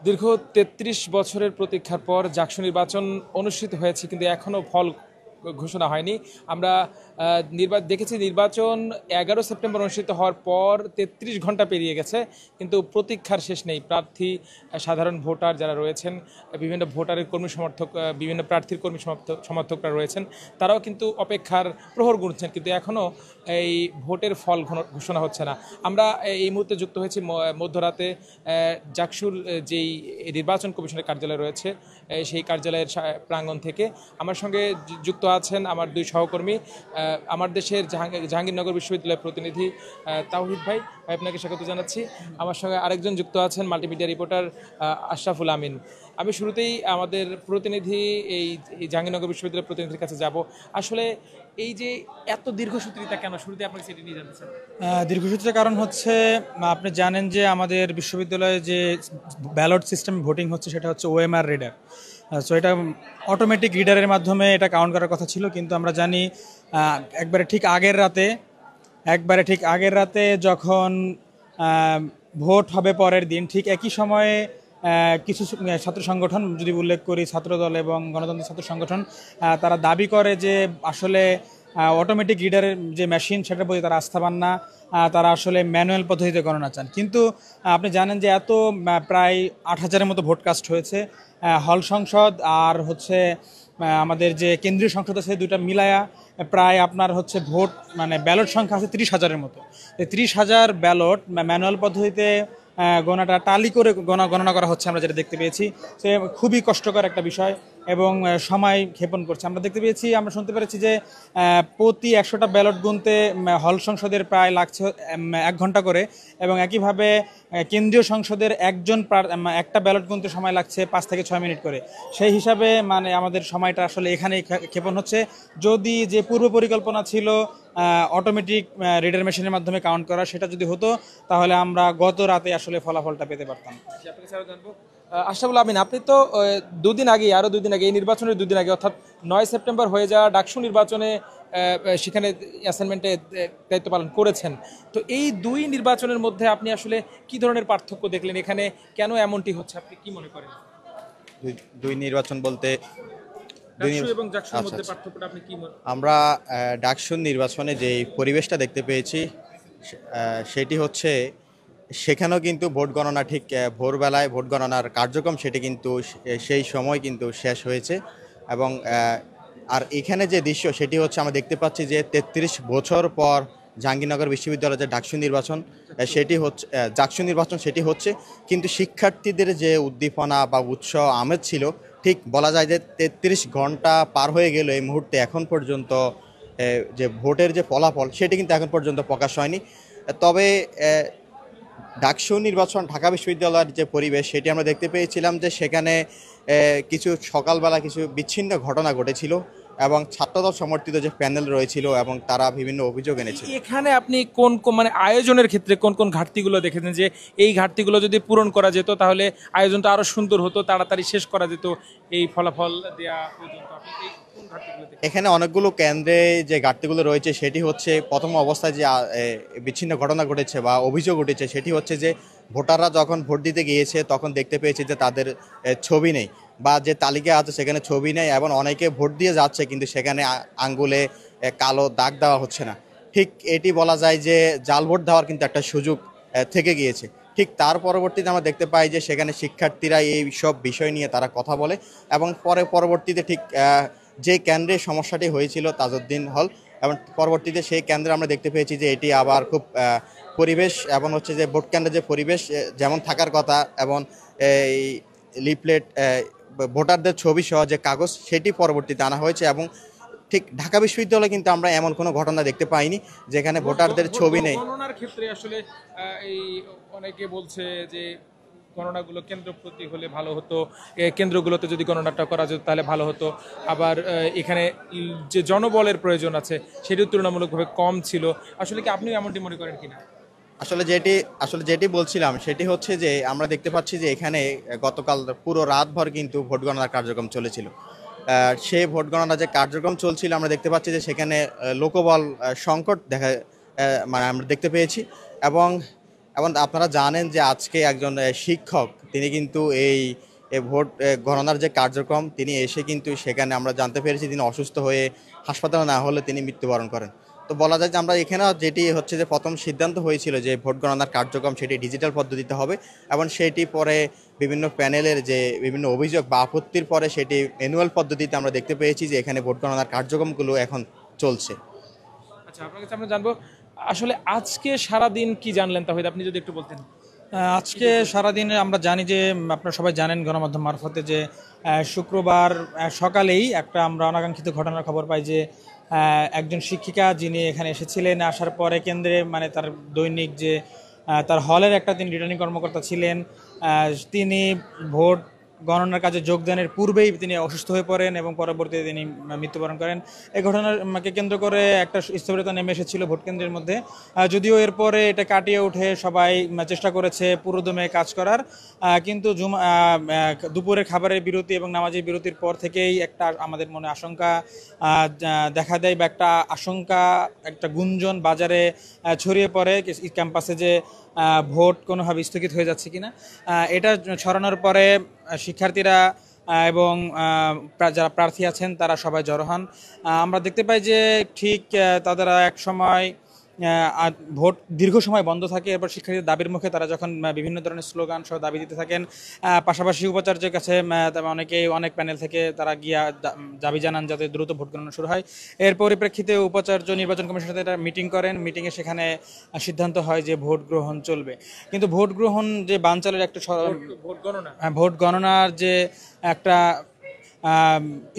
দীর্ঘ ৩৩ বছরের প্রতীক্ষার পর জাকসু নির্বাচন অনুষ্ঠিত হয়েছে, কিন্তু এখনও ফল ঘোষণা হয়নি। আমরা দেখেছি নির্বাচন ১১ সেপ্টেম্বর অনুষ্ঠিত হওয়ার পর ৩৩ ঘন্টা পেরিয়ে গেছে, কিন্তু প্রতীক্ষার শেষ নেই। প্রার্থী, সাধারণ ভোটার যারা রয়েছেন, বিভিন্ন ভোটারের কর্মী সমর্থক, বিভিন্ন প্রার্থীর কর্মী সমর্থকরা রয়েছেন, তারাও কিন্তু অপেক্ষার প্রহর গুনছেন, কিন্তু এখনও এই ভোটের ফল ঘোষণা হচ্ছে না। আমরা এই মুহূর্তে যুক্ত হয়েছি মধ্যরাতে জাকসুর যেই নির্বাচন কমিশনের কার্যালয় রয়েছে সেই কার্যালয়ের প্রাঙ্গণ থেকে। আমার সঙ্গে যুক্ত আছেন আমার দুই সহকর্মী, আমার দেশের জাহাঙ্গীরনগর বিশ্ববিদ্যালয়ের প্রতিনিধি তাওহিদ ভাই, আপনাকে স্বাগত জানাচ্ছি। আমার সঙ্গে আরেকজন যুক্ত আছেন মাল্টিমিডিয়া রিপোর্টার আশরাফুল আমিন। আমি শুরুতেই আমাদের প্রতিনিধি এই জাহাঙ্গীরনগর বিশ্ববিদ্যালয়ের প্রতিনিধির কাছে যাব। আসলে এই যে এত দীর্ঘসূত্রিতা কেন, শুরুতে আপনাকে সেটি নিয়ে জানতে চান। দীর্ঘসূত্রের কারণ হচ্ছে, আপনি জানেন যে আমাদের বিশ্ববিদ্যালয়ে যে ব্যালট সিস্টেম ভোটিং হচ্ছে সেটা হচ্ছে ওএমআর রিডার। সো এটা অটোমেটিক রিডারের মাধ্যমে এটা কাউন্ট করার কথা ছিল, কিন্তু আমরা জানি একবারে ঠিক আগের রাতে যখন ভোট হবে পরের দিন, ঠিক একই সময়ে কিছু ছাত্র সংগঠন, যদি উল্লেখ করি ছাত্রদল এবং গণতন্ত্র ছাত্র সংগঠন, তারা দাবি করে যে আসলে অটোমেটিক রিডারের যে মেশিন সেটার প্রতি তারা আস্থা পান না, তারা আসলে ম্যানুয়াল পদ্ধতিতে গণনা চান। কিন্তু আপনি জানেন যে প্রায় ৮,০০০-এর মতো ভোট কাস্ট হয়েছে। হল সংসদ আর হচ্ছে আমাদের যে কেন্দ্রীয় সংসদ আছে, দুটা মিলায়া প্রায় আপনার হচ্ছে ভোট ব্যালট সংখ্যা আছে ৩০,০০০-এর মতো। ৩০,০০০ ব্যালট ম্যানুয়াল পদ্ধতিতে গণনাটা টালি করে গণনা করা হচ্ছে, আমরা যেটা দেখতে পেয়েছি। সে খুবই কষ্টকর একটা বিষয় এবং সময় ক্ষেপণ করছে। আমরা শুনতে পেরেছি যে প্রতি ১০০টা ব্যালট গুনতে হল সংসদের প্রায় লাগছে ১ ঘন্টা করে, এবং একইভাবে কেন্দ্রীয় সংসদের একটা ব্যালট গুনতে সময় লাগছে ৫ থেকে ৬ মিনিট করে। সেই হিসাবে আমাদের সময়টা আসলে এখানেই ক্ষেপণ হচ্ছে। যদি যে পূর্ব পরিকল্পনা ছিল অটোমেটিক রিডার মেশিনের মাধ্যমে কাউন্ট করা, সেটা যদি হতো তাহলে আমরা গত রাতে আসলে ফলাফলটা পেতে পারতাম। আশরাফুল আমিন, আপনি তো আরো দুদিন আগে এই নির্বাচনের 2 দিন আগে, অর্থাৎ ৯ সেপ্টেম্বর হয়ে যাওয়া ডাকসু নির্বাচনে সেখানে অ্যাসাইনমেন্টে দায়িত্ব পালন করেছেন। তো এই দুই নির্বাচনের মধ্যে আপনি আসলে কি ধরনের পার্থক্য দেখলেন? এখানে কেন এমনটি হচ্ছে, আপনি কি মনে করেন? দুই নির্বাচন বলতে ডাকসু এবং জাকসুর মধ্যে পার্থক্যটা আপনি কি আমরা ডাকসুর নির্বাচনে যে পরিবেশটা দেখতে পেয়েছি সেটি হচ্ছে, সেখানেও কিন্তু ভোট গণনা ঠিক ভোরবেলায় ভোট গণনার কার্যক্রম সেটি কিন্তু সেই সময় কিন্তু শেষ হয়েছে। এবং আর এখানে যে দৃশ্য সেটি হচ্ছে, আমরা দেখতে পাচ্ছি যে ৩৩ বছর পর জাহাঙ্গীরনগর বিশ্ববিদ্যালয়ের যে জাকসু নির্বাচন সেটি হচ্ছে, কিন্তু শিক্ষার্থীদের যে উদ্দীপনা বা উৎসাহ আমেজ ছিল, ঠিক বলা যায় যে ৩৩ ঘন্টা পার হয়ে গেল এই মুহূর্তে এখন পর্যন্ত যে ভোটের যে ফলাফল সেটি কিন্তু এখন পর্যন্ত প্রকাশ হয়নি। তবে ডাকসু নির্বাচন ঢাকা বিশ্ববিদ্যালয়ের যে পরিবেশ সেটি আমরা দেখতে পেয়েছিলাম যে সেখানে সকালবেলা কিছু বিচ্ছিন্ন ঘটনা ঘটেছিল এবং ছাত্রদল সমর্থিত যে প্যানেল রয়েছিল এবং তারা বিভিন্ন অভিযোগ এনেছিল। এখানে আপনি কোন আয়োজনের ক্ষেত্রে কোন কোন ঘাটতিগুলো দেখেছেন, যে এই ঘাটতিগুলো যদি পূরণ করা যেত তাহলে আয়োজনটা আরো সুন্দর হতো, তাড়াতাড়ি শেষ করা যেত এই ফলাফল দেওয়া পর্যন্ত? এখানে অনেকগুলো কেন্দ্রে যে ঘাটতিগুলো রয়েছে সেটি হচ্ছে, প্রথম অবস্থায় যে বিচ্ছিন্ন ঘটনা ঘটেছে বা অভিযোগ উঠেছে সেটি হচ্ছে যে ভোটাররা যখন ভোট দিতে গিয়েছে তখন দেখতে পেয়েছে যে তাদের ছবি নেই, বা যে তালিকা আছে সেখানে ছবি নেই, এবং অনেকে ভোট দিয়ে যাচ্ছে কিন্তু সেখানে আঙ্গুলে কালো দাগ দেওয়া হচ্ছে না। ঠিক এটি বলা যায় যে জাল ভোট দেওয়ার কিন্তু একটা সুযোগ থেকে গিয়েছে। ঠিক তার পরবর্তীতে আমরা দেখতে পাই যে সেখানে শিক্ষার্থীরা এই সব বিষয় নিয়ে তারা কথা বলে, এবং পরবর্তীতে ঠিক যে কেন্দ্রে সমস্যাটি হয়েছিল তাজউদ্দিন হল, এবং পরবর্তীতে সেই কেন্দ্রে আমরা দেখতে পেয়েছি যে এটি আবার খুব পরিবেশ এবং হচ্ছে যে ভোট কেন্দ্রের যে পরিবেশ যেমন থাকার কথা, এবং এই লিফলেট ভোটারদের ছবি সহ যে কাগজ সেটি পরবর্তীতে আনা হয়েছে। এবং ঠিক ঢাকা বিশ্ববিদ্যালয়ে কিন্তু আমরা এমন কোনো ঘটনা দেখতে পাইনি যেখানে ভোটারদের ছবি নেই। গণনার ক্ষেত্রে আসলে এই অনেকে বলছে যে গণনাগুলো কেন্দ্র প্রতি হলে ভালো হতো, কেন্দ্রগুলোতে যদি গণনাটা করা যেত তাহলে ভালো হতো। আবার এখানে যে জনবলের প্রয়োজন আছে সেটিও তুলনামূলকভাবে কম ছিল। আসলে কি আপনিও এমনটি মনে করেন কিনা? আসলে যেটি বলছিলাম সেটি হচ্ছে যে আমরা দেখতে পাচ্ছি যে এখানে গতকাল পুরো রাতভর কিন্তু ভোট গণনার কার্যক্রম চলেছিল। সেই ভোট গণনা যে কার্যক্রম চলছিল আমরা দেখতে পাচ্ছি যে সেখানে লোকবল সংকট আমরা দেখতে পেয়েছি। এবং এবং আপনারা জানেন যে আজকে একজন শিক্ষক তিনি কিন্তু এই ভোট গণনার যে কার্যক্রম তিনি এসে কিন্তু সেখানে আমরা জানতে পেরেছি তিনি অসুস্থ হয়ে হাসপাতালে না হলে তিনি মৃত্যুবরণ করেন। তো বলা যায় যে আমরা এখানেও যেটি হচ্ছে যে প্রথম সিদ্ধান্ত হয়েছিল যে ভোট গণনার কার্যক্রম সেটি ডিজিটাল পদ্ধতিতে হবে এবং সেটি পরে বিভিন্ন প্যানেলের যে বিভিন্ন অভিযোগ বা আপত্তির পরে সেটি ম্যানুয়াল পদ্ধতিতে আমরা দেখতে পেয়েছি যে এখানে ভোট গণনার কার্যক্রমগুলো এখন চলছে। আচ্ছা, আপনার কাছে আমরা জানবো আসলে আজকে সারাদিন কি জানলেন, তাহলে আপনি যদি একটু বলতেন। আজকে সারাদিন আমরা জানি যে আপনারা সবাই জানেন গণমাধ্যম মারফতে যে শুক্রবার সকালেই একটা আমরা অনাকাঙ্ক্ষিত ঘটনার খবর পাই যে একজন শিক্ষিকা যিনি এখানে এসেছিলেন, আসার পরে কেন্দ্রে মানে তার দৈনিক যে তার হলের একটা তিনি রিটার্নিং কর্মকর্তা ছিলেন, তিনি ভোট গণনার কাজে যোগদানের পূর্বেই তিনি অসুস্থ হয়ে পড়েন এবং পরবর্তীতে তিনি মৃত্যুবরণ করেন। এই ঘটনাকে কেন্দ্র করে একটা স্থবিরতা নেমে এসেছিল ভোট কেন্দ্রের মধ্যে, যদিও এরপরে এটা কাটিয়ে উঠে সবাই চেষ্টা করেছে পুরোদমে কাজ করার, কিন্তু দুপুরে খাবারের বিরতি এবং নামাজের বিরতির পর থেকেই একটা আমাদের মনে আশঙ্কা দেখা দেয় বা একটা আশঙ্কা, একটা গুঞ্জন বাজারে ছড়িয়ে পড়ে ক্যাম্পাসে যে ভোট কোনোভাবে স্থগিত হয়ে যাচ্ছে কিনা। এটা ছড়ানোর পরে শিক্ষার্থীরা এবং যারা প্রার্থী আছেন তারা সবাই জড়ো হন। আমরা দেখতে পাই যে ঠিক তাদের এক সময় ভোট দীর্ঘ সময় বন্ধ থাকে, এরপর শিক্ষার্থীদের দাবির মুখে তারা যখন বিভিন্ন ধরনের স্লোগান সহ দাবি দিতে থাকেন, পাশাপাশি উপাচার্যের কাছে অনেক প্যানেল থেকে তারা গিয়া দাবি জানান যাতে দ্রুত ভোট গণনা শুরু হয়। এর পরিপ্রেক্ষিতে উপাচার্য নির্বাচন কমিশনের সাথে একটা মিটিং করেন, মিটিংয়ে সেখানে সিদ্ধান্ত হয় যে ভোট গ্রহণ চলবে। কিন্তু ভোট গ্রহণ যে বানচালের একটা ভোট গণনার যে একটা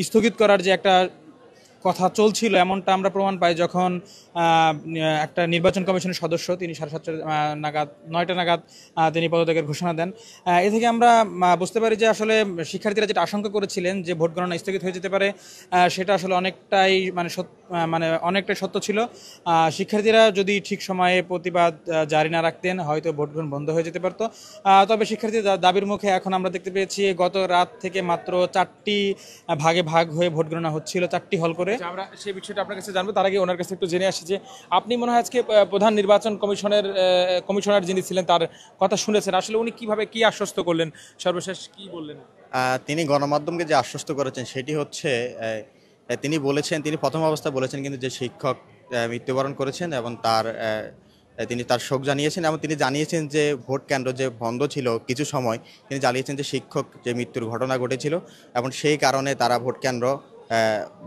স্থগিত করার যে একটা কথা চলছিল এমনটা আমরা প্রমাণ পাই যখন একটা নির্বাচন কমিশনের সদস্য তিনি 7:30 নাগাদ 9টা নাগাদ তিনি পদত্যাগের ঘোষণা দেন। এ থেকে আমরা বুঝতে পারি যে আসলে শিক্ষার্থীরা যেটা আশঙ্কা করেছিলেন যে ভোট গণনা স্থগিত হয়ে যেতে পারে, সেটা আসলে অনেকটাই অনেকটাই সত্য ছিল। শিক্ষার্থীরা যদি ঠিক সময়ে প্রতিবাদ জারি না রাখতেন হয়তো ভোট গ্রহণ বন্ধ হয়ে যেতে পারতো। তবে শিক্ষার্থীদের দাবির মুখে এখন আমরা দেখতে পেয়েছি গত রাত থেকে মাত্র 4টি ভাগে ভাগ হয়ে ভোট গণনা হচ্ছিল, 4টি হল করে। আমরা সেই বিষয়টা আপনার কাছে জানবো, তার আগে ওনার কাছে একটু জেনে আসি যে আপনি মনে হয় আজকে প্রধান নির্বাচন কমিশনার যিনি ছিলেন তার কথা শুনেছেন, আসলে উনি কিভাবে কি আশ্বস্ত করলেন, সর্বশেষ কি বললেন? তিনি গণমাধ্যমকে যে আশ্বস্ত করেছেন সেটি হচ্ছে তিনি বলেছেন, তিনি প্রথম অবস্থায় বলেছেন কিন্তু যে শিক্ষক মৃত্যুবরণ করেছেন এবং তিনি তার শোক জানিয়েছেন এবং তিনি জানিয়েছেন যে ভোট কেন্দ্র যে বন্ধ ছিল কিছু সময়, তিনি জানিয়েছেন যে শিক্ষক যে মৃত্যুর ঘটনা ঘটেছিল এবং সেই কারণে তারা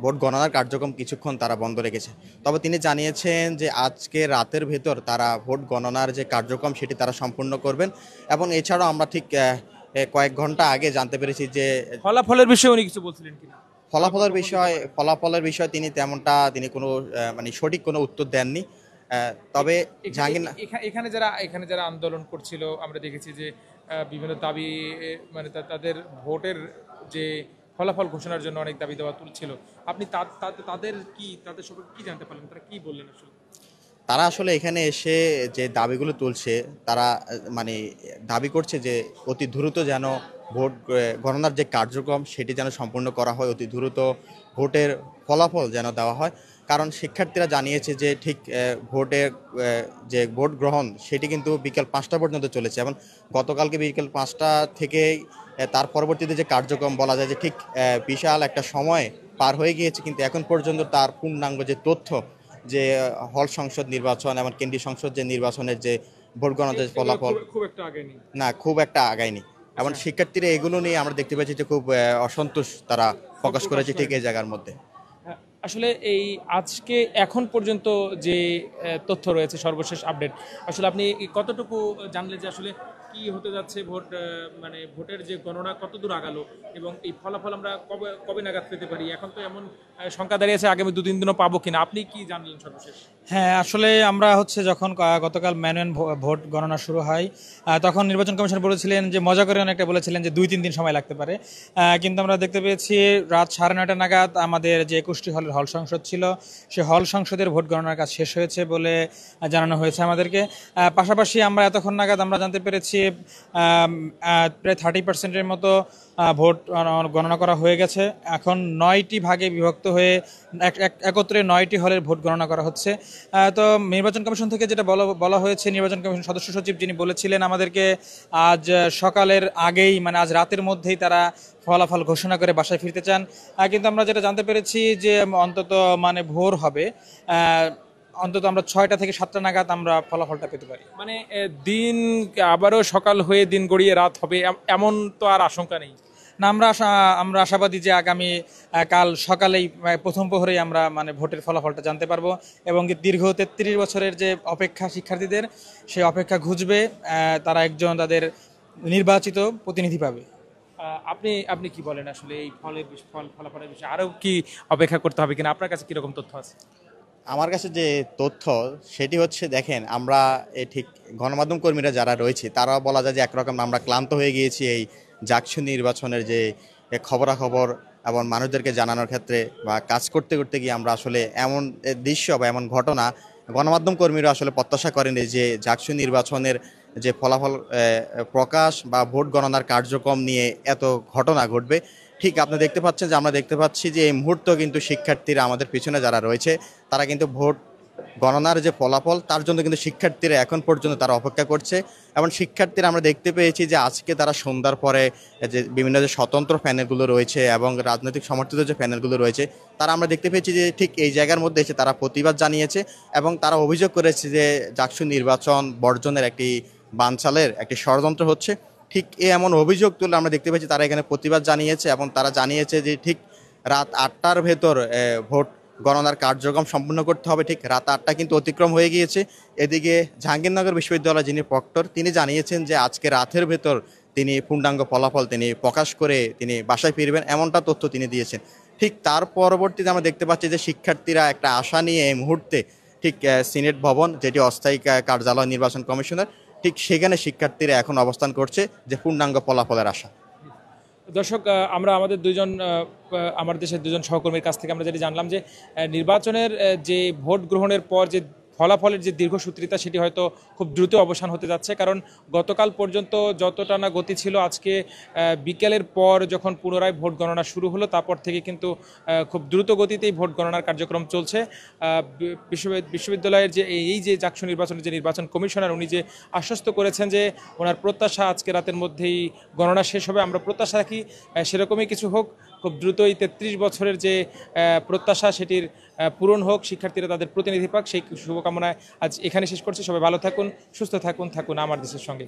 ভোট গণনার কার্যক্রম কিছুক্ষণ তারা বন্ধ রেখেছে। তবে তিনি জানিয়েছেন যে আজকে রাতের ভেতর তারা ভোট গণনার যে কার্যক্রম সেটি তারা সম্পূর্ণ করবেন এবং এছাড়াও আমরা ঠিক কয়েক ঘন্টা আগে জানতে পেরেছি যে ফলাফলের বিষয়ে উনি কিছু বলছিলেন কিনা। ফলাফলের বিষয়ে তিনি কোনো সঠিক কোনো উত্তর দেননি। তবে এখানে যারা আন্দোলন করছিল আমরা দেখেছি যে বিভিন্ন দাবি তাদের ভোটের যে ফলাফল ঘোষণার জন্য অনেক দাবি দেওয়া তুলছিল, আপনি তাদের সম্পর্কে কি জানতে পারলেন, তারা কি বললেন? তারা আসলে এখানে এসে যে দাবিগুলো তুলছে তারা দাবি করছে যে অতি দ্রুত যেন ভোট গণনার যে কার্যক্রম সেটি যেন সম্পূর্ণ করা হয়, অতি দ্রুত ভোটের ফলাফল যেন দেওয়া হয়। কারণ শিক্ষার্থীরা জানিয়েছে যে ঠিক যে ভোট গ্রহণ সেটি কিন্তু বিকেল 5টা পর্যন্ত চলেছে এবং গতকালকে বিকেল 5টা থেকে তার পরবর্তীতে যে কার্যক্রম বলা যায় যে ঠিক বিশাল একটা সময় পার হয়ে গিয়েছে, কিন্তু এখন পর্যন্ত তার পূর্ণাঙ্গ যে তথ্য যে হল সংসদ নির্বাচন এবং কেন্দ্রীয় সংসদ যে নির্বাচনের যে ভোট গণনার ফলাফল খুব একটা আগায়নি এবং শিক্ষার্থীরা এগুলো নিয়ে আমরা দেখতে পাচ্ছি যে খুব অসন্তোষ তারা প্রকাশ করেছে ঠিক এই জায়গার মধ্যে। আসলে এই আজকে এখন পর্যন্ত যে তথ্য রয়েছে সর্বশেষ আপডেট, আসলে আপনি কতটুকু জানলেন যে আসলে কি হতে যাচ্ছে, ভোটের যে গণনা কত দূর আগালো এবং এই ফলাফল আমরা কবে নাগাদ পেতে পারি? এখন তো এমন সংখ্যা দাঁড়িয়েছে আগামী 2-3 দিনও পাবো কিনা, আপনি কি জানলেন সর্বশেষ? হ্যাঁ, আসলে আমরা যখন গতকাল ম্যানুয়াল ভোট গণনা শুরু হয় তখন নির্বাচন কমিশন বলেছিলেন যে মজা করে অনেকটা বলেছিলেন যে 2-3 দিন সময় লাগতে পারে, কিন্তু আমরা দেখতে পেয়েছি রাত 9:30 নাগাদ আমাদের যে 21টি হল সংসদ ছিল সে হল সংসদের ভোট গণনার কাজ শেষ হয়েছে বলে জানানো হয়েছে আমাদেরকে। পাশাপাশি আমরা এতক্ষণ নাগাদ আমরা জানতে পেরেছি প্রায় 30% মতো ভোট গণনা করা হয়ে গেছে। এখন 9টি ভাগে বিভক্ত হয়ে একত্রে 9টি হলের ভোট গণনা করা হচ্ছে। তো নির্বাচন কমিশন থেকে যেটা বলা হয়েছে, নির্বাচন কমিশন সদস্য সচিব যিনি বলেছিলেন আমাদেরকে আজ সকালের আগেই মানে আজ রাতের মধ্যেই তারা ফলাফল ঘোষণা করে বাসায় ফিরতে চান। কিন্তু আমরা যেটা জানতে পেরেছি যে অন্তত মানে ভোর হবে, অন্তত আমরা 6টা থেকে 7টা নাগাদ আমরা ফলাফলটা পেতে পারি। মানে দিন আবারও সকাল হয়ে দিন গড়িয়ে রাত হবে এমন তো আর আশঙ্কা নেই? না, আমরা আশাবাদী যে আগামী কাল সকালেই প্রথম প্রহরেই আমরা মানে ভোটের ফলাফলটা জানতে পারবো এবং দীর্ঘ 33 বছরের যে অপেক্ষা শিক্ষার্থীদের, সেই অপেক্ষা ঘুচবে, তারা একজন তাদের নির্বাচিত প্রতিনিধি পাবে। আপনি আপনি কি বলেন আসলে এই ফলাফলের বিষয়ে আরও কি অপেক্ষা করতে হবে কিনা? আপনার কাছে কিরকম তথ্য আছে? আমার কাছে যে তথ্য সেটি হচ্ছে, দেখেন আমরা ঠিক গণমাধ্যম কর্মীরা যারা রয়েছে তারা বলা যায় যে একরকম আমরা ক্লান্ত হয়ে গিয়েছি এই জাকসু নির্বাচনের যে খবরাখবর এবং মানুষদেরকে জানানোর ক্ষেত্রে বা কাজ করতে করতে গিয়ে আমরা আসলে এমন দৃশ্য বা এমন ঘটনা গণমাধ্যম কর্মীরা আসলে প্রত্যাশা করেনি যে জাকসু নির্বাচনের যে ফলাফল প্রকাশ বা ভোট গণনার কার্যক্রম নিয়ে এত ঘটনা ঘটবে। ঠিক আপনি দেখতে পাচ্ছেন যে আমরা দেখতে পাচ্ছি যে এই মুহূর্তে কিন্তু শিক্ষার্থীরা আমাদের পিছনে যারা রয়েছে তারা কিন্তু ভোট গণনার যে ফলাফল তার জন্য কিন্তু শিক্ষার্থীরা এখন পর্যন্ত তারা অপেক্ষা করছে। এবং শিক্ষার্থীরা আমরা দেখতে পেয়েছি যে আজকে তারা সন্ধ্যার পরে যে বিভিন্ন যে স্বতন্ত্র প্যানেলগুলো রয়েছে এবং রাজনৈতিক সমর্থিত যে প্যানেলগুলো রয়েছে তারা আমরা দেখতে পেয়েছি যে ঠিক এই জায়গার মধ্যে এসে তারা প্রতিবাদ জানিয়েছে এবং তারা অভিযোগ করেছে যে জাকসু নির্বাচন বর্জনের একটি বানচালের একটি ষড়যন্ত্র হচ্ছে। ঠিক এমন অভিযোগ তুলে আমরা দেখতে পেয়েছি তারা এখানে প্রতিবাদ জানিয়েছে এবং তারা জানিয়েছে যে ঠিক রাত 8টার ভেতর ভোট গণনার কার্যক্রম সম্পূর্ণ করতে হবে। ঠিক রাত 8টা কিন্তু অতিক্রম হয়ে গিয়েছে। এদিকে জাহাঙ্গীরনগর বিশ্ববিদ্যালয়ের যিনি প্রক্টর তিনি জানিয়েছেন যে আজকে রাতের ভেতর তিনি পূর্ণাঙ্গ ফলাফল তিনি প্রকাশ করে তিনি বাসায় ফিরবেন, এমনটা তথ্য তিনি দিয়েছেন। ঠিক তার পরবর্তীতে আমরা দেখতে পাচ্ছি যে শিক্ষার্থীরা একটা আশা নিয়ে এই মুহূর্তে ঠিক সিনেট ভবন, যেটি অস্থায়ী কার্যালয় নির্বাচন কমিশনের, ঠিক সেখানে শিক্ষার্থীরা এখন অবস্থান করছে যে পূর্ণাঙ্গ ফলাফলের আশা। দর্শক, আমরা আমার দেশের দুজন সহকর্মীর কাছ থেকে আমরা যেটি জানলাম যে নির্বাচনের যে ভোট গ্রহণের পর যে ফলাফলের যে দীর্ঘসূত্রিতা সেটি হয়তো খুব দ্রুত অবসান হতে যাচ্ছে, কারণ গতকাল পর্যন্ত যতটা না গতি ছিল আজকে বিকেলের পর যখন পুনরায় ভোট গণনা শুরু হলো তারপর থেকে কিন্তু খুব দ্রুত গতিতেই ভোট গণনার কার্যক্রম চলছে। বিশ্ববিদ্যালয়ের যে এই যে জাকসু নির্বাচনের যে নির্বাচন কমিশনার উনি যে আশ্বস্ত করেছেন যে ওনার প্রত্যাশা আজকে রাতের মধ্যেই গণনা শেষ হবে, আমরা প্রত্যাশা রাখি সেরকমই কিছু হোক, খুব দ্রুতই 33 বছরের যে প্রত্যাশা সেটির পূরণ হোক, শিক্ষার্থীরা তাদের প্রতিনিধি পাক, সেই শুভকামনায় আজ এখানে শেষ করছি। সবাই ভালো থাকুন, সুস্থ থাকুন, থাকুন আমার দেশের সঙ্গে।